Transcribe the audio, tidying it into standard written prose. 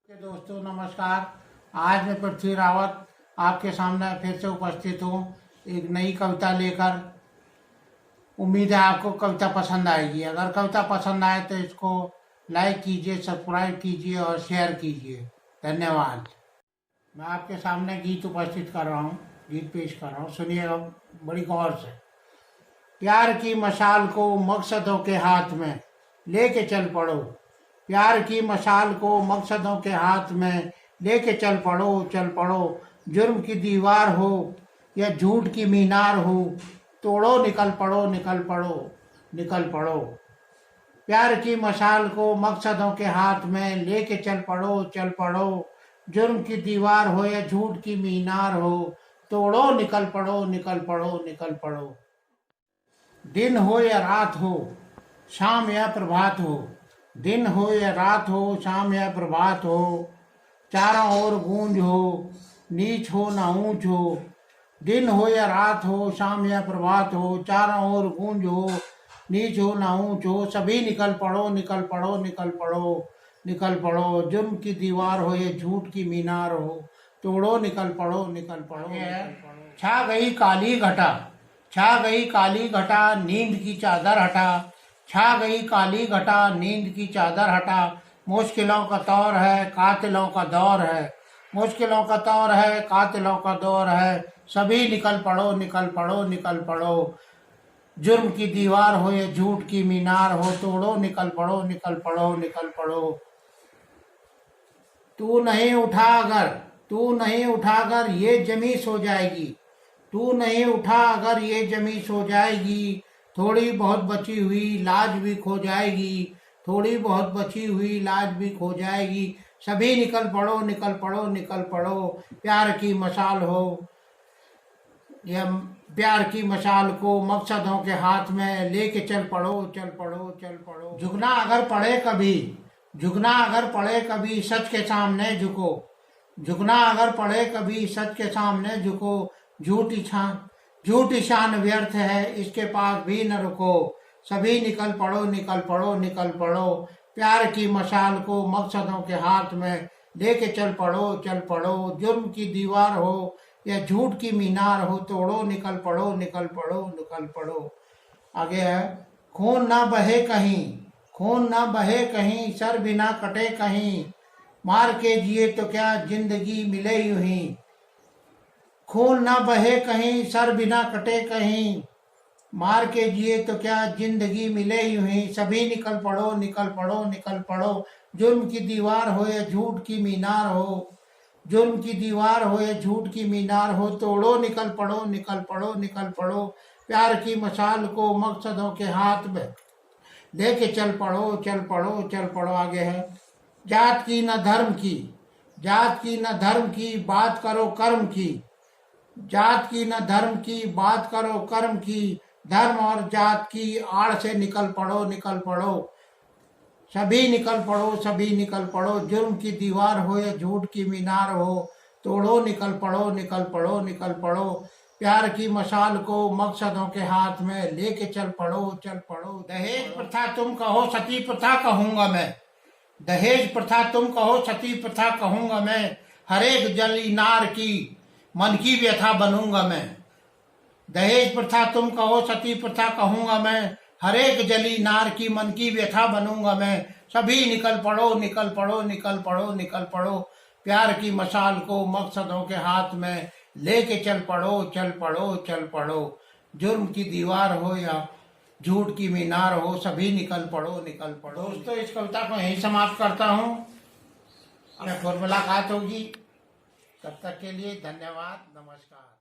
दोस्तों नमस्कार। आज मैं पृथ्वी रावत आपके सामने फिर से उपस्थित हूँ एक नई कविता लेकर। उम्मीद है आपको कविता पसंद आएगी। अगर कविता पसंद आए तो इसको लाइक कीजिए, सब्सक्राइब कीजिए और शेयर कीजिए। धन्यवाद। मैं आपके सामने गीत उपस्थित कर रहा हूँ, गीत पेश कर रहा हूँ, सुनिएगा बड़ी गौर से। प्यार की मशाल को मकसदों के हाथ में लेके चल पड़ो, प्यार की मशाल को मकसदों के हाथ में लेके चल पड़ो। जुर्म की दीवार हो या झूठ की मीनार हो, तोड़ो निकल पड़ो। प्यार की मशाल को मकसदों के हाथ में लेके चल पड़ो। जुर्म की दीवार हो या झूठ की मीनार हो, तोड़ो निकल पड़ो। दिन हो या रात हो, शाम या प्रभात हो, दिन हो या रात हो, शाम या प्रभात हो, चारों ओर गूंज हो, नीच हो ना ऊंच हो। दिन हो या रात हो, शाम या प्रभात हो, चारों ओर गूंज हो, नीच हो ना ऊंच हो। सभी निकल पड़ो। जुर्म की दीवार हो या झूठ की मीनार हो, तोड़ो निकल पड़ो। छा गई काली घटा, नींद की चादर हटा। छा गई काली घटा, नींद की चादर हटा। मुश्किलों का दौर है, कातिलों का दौर है। मुश्किलों का दौर है, कातिलों का दौर है। सभी निकल पड़ो। जुर्म की दीवार हो या झूठ की मीनार हो, तोड़ो निकल पड़ो। तू नहीं उठा अगर ये जमी सो जाएगी। तू नहीं उठा अगर ये जमी सो जाएगी। थोड़ी बहुत बची हुई लाज भी खो जाएगी। सभी निकल पड़ो। प्यार की मशाल हो या प्यार की मशाल को मकसदों के हाथ में लेके चल पड़ो। झुकना अगर पड़े कभी सच के सामने झुको। झुकना अगर पड़े कभी सच के सामने झुको। झूठी शान व्यर्थ है, इसके पास भी न रुको। सभी निकल पड़ो। प्यार की मशाल को मकसदों के हाथ में लेके चल पड़ो। जुर्म की दीवार हो या झूठ की मीनार हो, तोड़ो निकल पड़ो। आगे है, खून ना बहे कहीं, सर भी ना कटे कहीं। मार के जिए तो क्या जिंदगी मिले यूं ही। खून ना बहे कहीं, सर भी ना कटे कहीं। मार के जिए तो क्या जिंदगी मिले यूं ही। सभी निकल पड़ो। जुर्म की दीवार हो या झूठ की मीनार हो, तोड़ो निकल पड़ो। प्यार की मशाल को मकसदों के हाथ में लेके चल पड़ो। आगे है, जात की न धर्म की बात करो कर्म की। जात की न धर्म की बात करो कर्म की। धर्म और जात की आड़ से निकल पड़ो। सभी निकल पड़ो। जुर्म की दीवार हो या झूठ की मीनार हो, तोड़ो निकल पड़ो। प्यार की मशाल को मकसदों के हाथ में लेके चल पड़ो। दहेज प्रथा तुम कहो, सती प्रथा कहूंगा मैं। दहेज प्रथा तुम कहो, सती प्रथा कहूंगा मैं। हरेक जली नार की मन की व्यथा बनूंगा मैं। दहेज प्रथा तुम कहो, सती प्रथा कहूंगा मैं। हरेक जली नार की मन की व्यथा बनूंगा मैं। सभी निकल पड़ो। प्यार की मशाल को मकसदों के हाथ में लेके चल पड़ो। जुर्म की दीवार हो या झूठ की मीनार हो, सभी निकल पड़ो। दोस्तों, इस कविता को यहीं समाप्त करता हूँ। फिर मुलाकात होगी, तब तक के लिए धन्यवाद, नमस्कार।